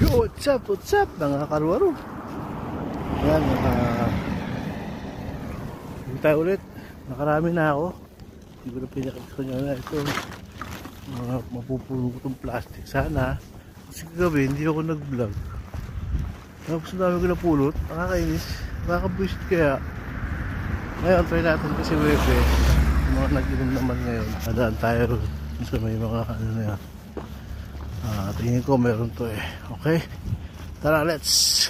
What's up mga karuaro. Ayan, hindi tayo ulit. Nakarami na ako. Hindi ko na pinakita nyo na ito. Mapupuno ko itong plastic. Sana kasi kagabi hindi ako nag vlog. Tapos ang dami ko napulot. Nakakainis. Nakakabwisit kaya. Ngayon try natin kasi webe. Yung mga nag-inom naman ngayon. Nadaan tayo sa may mga ano na yan. Tingin ko meron to eh. Okay? Tara, let's!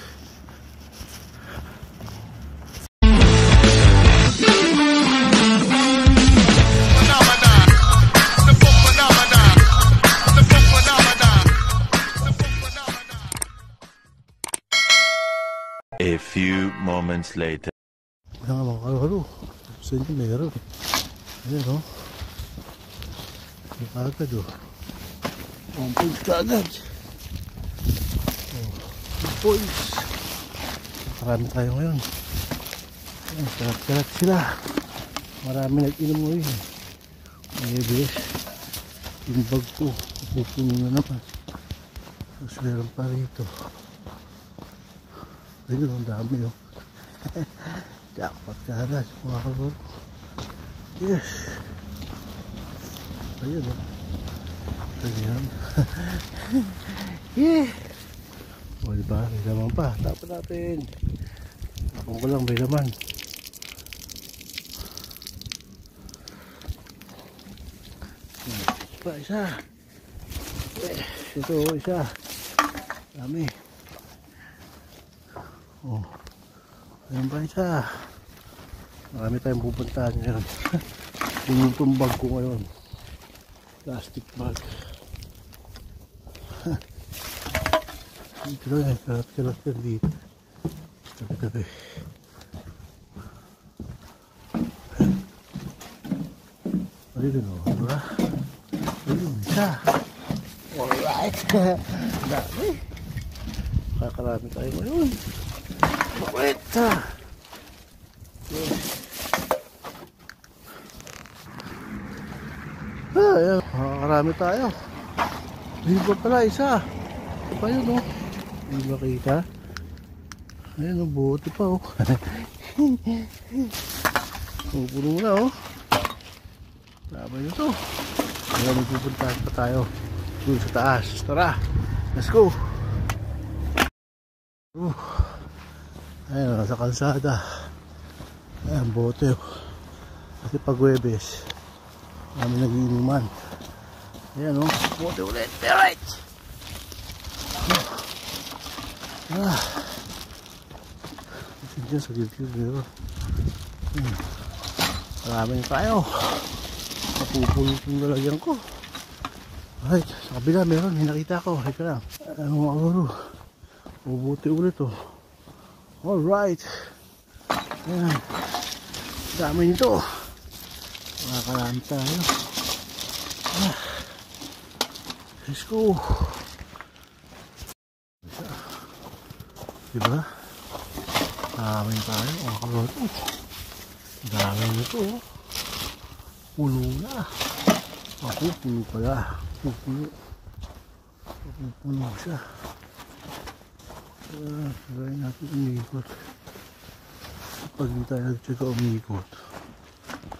A few moments later. Ayan nga mga kalaro. Sa inyo meron. Ayan o. Ayan agad o. Points ka agad. Points. Marami tayo ngayon. Ayan, karat-karat sila. Marami nag-inom mo yun. Maybe yung bag ko pupuno na naman. Tapos meron pa rito. Ayun, ang dami yun. Jackpot ka agad mga kalaro. Yes. Ayun o. Ayan. Yeah. O diba, may laman pa. Tapos natin. Akong ko lang may laman. Pa, isa. Ito, isa. Dami. Oh. Ayan pa isa. Marami tayong pupuntahan ngayon. Pinutong bag ko ngayon. Plastic bag. Dito lang eh, karat-karat yan dito. Tabi-tabi. Ayun o, diba? Ayun, isa. Alright. Dami. Kakarami tayo ngayon. Bakit ha? Ayan, makakarami tayo. Ayun pa pala, isa. Pa yun o. Hindi makita. Ayun o, buti pa o. Pupuno na o. Tama yun ito. Ayan, magpupuntahan pa tayo. Doon sa taas. Tara, let's go. Ayun, nasa kalsada. Ayan, bote o. Kasi pag Huwebes kami nag-iinuman. Ayan o, bote ulit. Alright. Dyan sa gilid meron. Maraming tayo. Napupulot yung lalagyan ko. Alright, sa kabila meron. May nakita ko. Ika lang. Ano mga kalaro. Bubuti ulit o. Alright. Ayan. Dami nito. Makakarami tayo. Let's go. Diba? Dami tayo. Makakarami. Dami nito. Pulo na. Ako pulo pala. Pulo. Pulo siya. Try natin umikot. Pag hindi tayo nag-check umikot,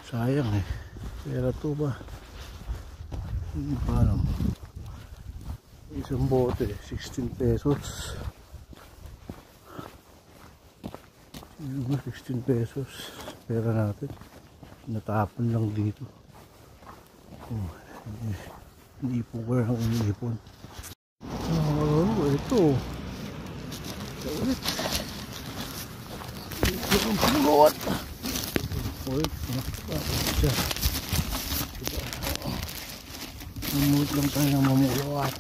sayang eh. Pera to ba? Hindi pa alam. Isang bote 16 pesos. 16 pesos pera natin. Natapon lang dito. Iniipon ko lang iniipon. Ito ulit. Ito ang pulot. Ulit. Siya. Mamulot lang tayo ng mamulot.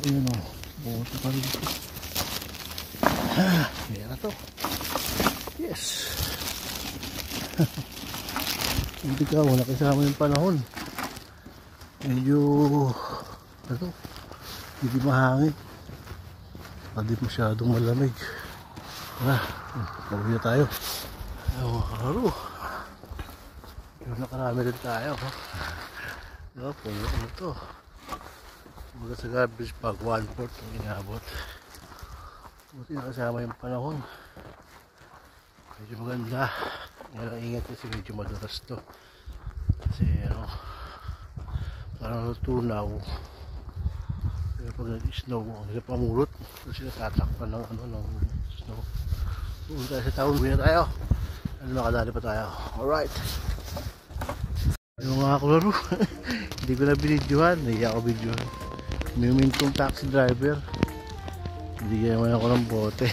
Ayun o. Buto pa rin ito. Pera to. Yes. Hindi ka. Wala kasama yung panahon. Medyo ano, hindi mahangin. Hindi masyadong malamig. Tara, pagod na tayo. Ayaw mga kalaro. Nakarami rin tayo. Puno ano to. Baga sa garbage bag, 1/4 ang inabot. Buti nakasama yung panahon. Medyo maganda. Ngayon ang ingat kasi medyo maduras to. Kasi ano, parang natunaw. Pero pag nag-snow, ang hirap pamulot. Kasi natatakpan ng ano, ng snow. Pumunta tayo sa taon, buhay na tayo. Ano, makadali pa tayo. Alright. Yung mga kularo, hindi ko na binidyohan. Nahiya ako binidyohan. Minumintong taxi driver. Hindi naman ako ng bote.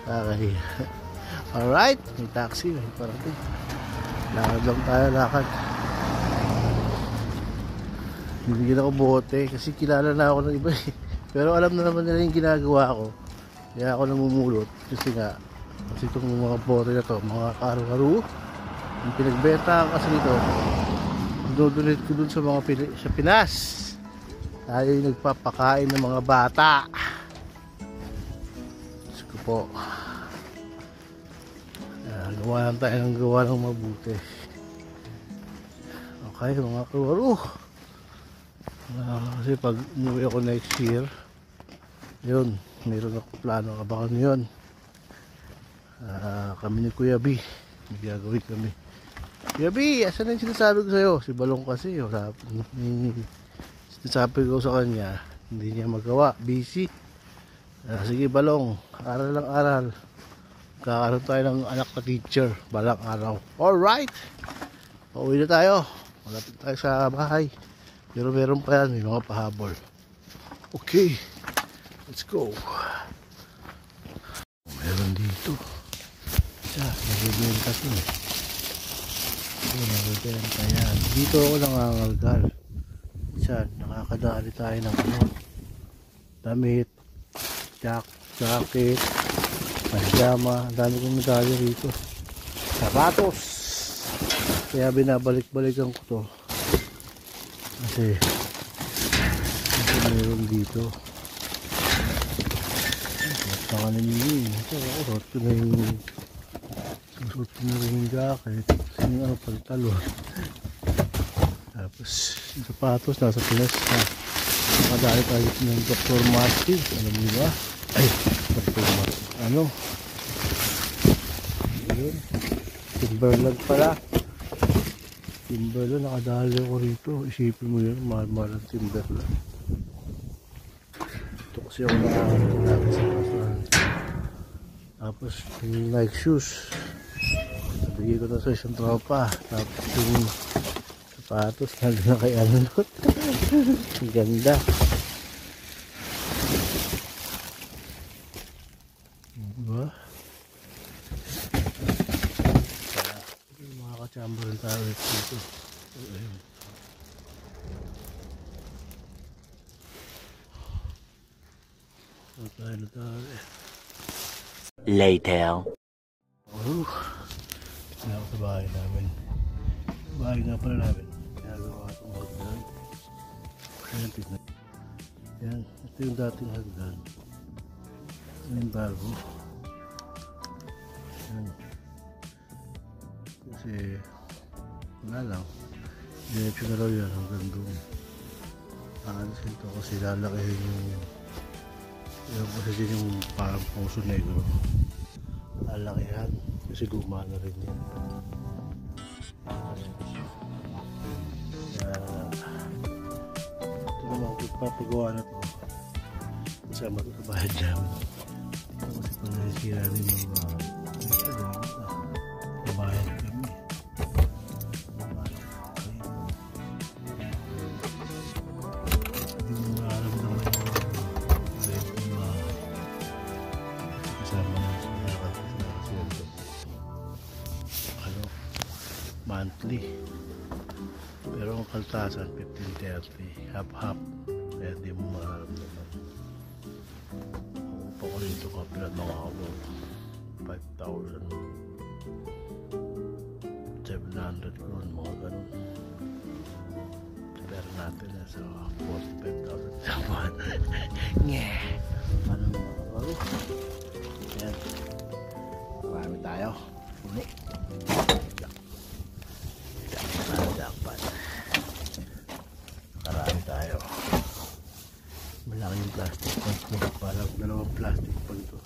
Kakahiya. Alright, may taxi. May parating. Lakad lang tayo, lakad. Bibigyan ako bote kasi kilala na ako ng iba eh. Pero alam na naman nila yung ginagawa ko. Kaya ako namumulot kasi nga kasi itong mga bote na to, mga karo-karo yung pinagbenta kasi nito, dodonate ko dun sa mga sa Pinas. Tayo yung nagpapakain ng mga bata. Diyos ko po. Gawa lang tayo ng gawa ng mabuti. Okay mga karo-karo. Kasi pag umuwi ako next year, yun, mayroon ako plano, abangan nyo yun. Kami ni Kuya B, may gagawin kami. Kuya B, asan na yung sinasabi ko sa'yo? Si Balong kasi, sinasabi ko sa kanya, hindi niya magawa, busy. Sige Balong, aral lang aral. Kakaroon tayo ng anak na teacher, balang araw. Alright, pauwi na tayo. Malapit tayo sa bahay. Pero meron pa yan, may mga pahabol. Okay, let's go. Meron dito. Isa, nagbibenta ito eh. Ito, nagbibenta yan. Dito ako nangangalgal. Isa, nakakadali tayo ng ano. Damit, jacket, pajama. Ang dami kong medalya rito. Sapatos. Kaya binabalik-balikan ko to. Kasi meron dito. Saka namin ito. Suot ko na yung suot ko na rin yung jacket. Kasi yung ano palitalon. Tapos yung sapatos nasa Pinas na. Nakadali tayo ng Dr. Martin. Alam niyo ba? Ay, Dr. Martin. Ano? Ayun. Timberland pala. Timberland, nakadali ako rito. Isipin mo yun, mahal-mahal ang Timberland. Ito kasi ako nakakita sa kasahan. Tapos yung Nike shoes, nabigay ko na sa isang tropa. Tapos yung sapatos, nandun na kay Arnold. Ang ganda. Diba? Makakachamba rin tayo dito. Ayun. Later. Ito na ako sa bahay namin. Bahay nga pala namin. Ginagawa itong hagdan. Ayan, tignan. Yan, ito yung dating hagdan. Ito yung bago. Yan. Kasi wala lang. Diretso na raw yan hanggang doon. Aalisin ito kasi lalakihin yung kasi din yung parang puso negro. Lalakihan kasi gumana rin yan. Ito naman pagpapagawa na ito kasama ito sa bahay namin. Ito kasi pag nasisira rin yung bahay kami. Hindi mo mararamdaman yung kasama na nakasweldo. Ano, monthly. Pero ang kaltasan 15-30, half-half. Kaya di mo mararamdaman. Upo ko rito kapilat mga ako 5,000. 700 kron, mga ganun. Pera natin na sa 45,000 sa buwan. Nye! Paano mga karo? Ayan. Marami tayo. Puno. Jackpot. yung plastic bags mo. Parang dalawang plastic bag ito.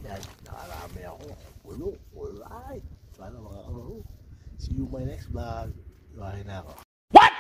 Yan, nakarami ako. Puno, alright. Sana mga karo. See you my next vlog. Iwahin na ako. What?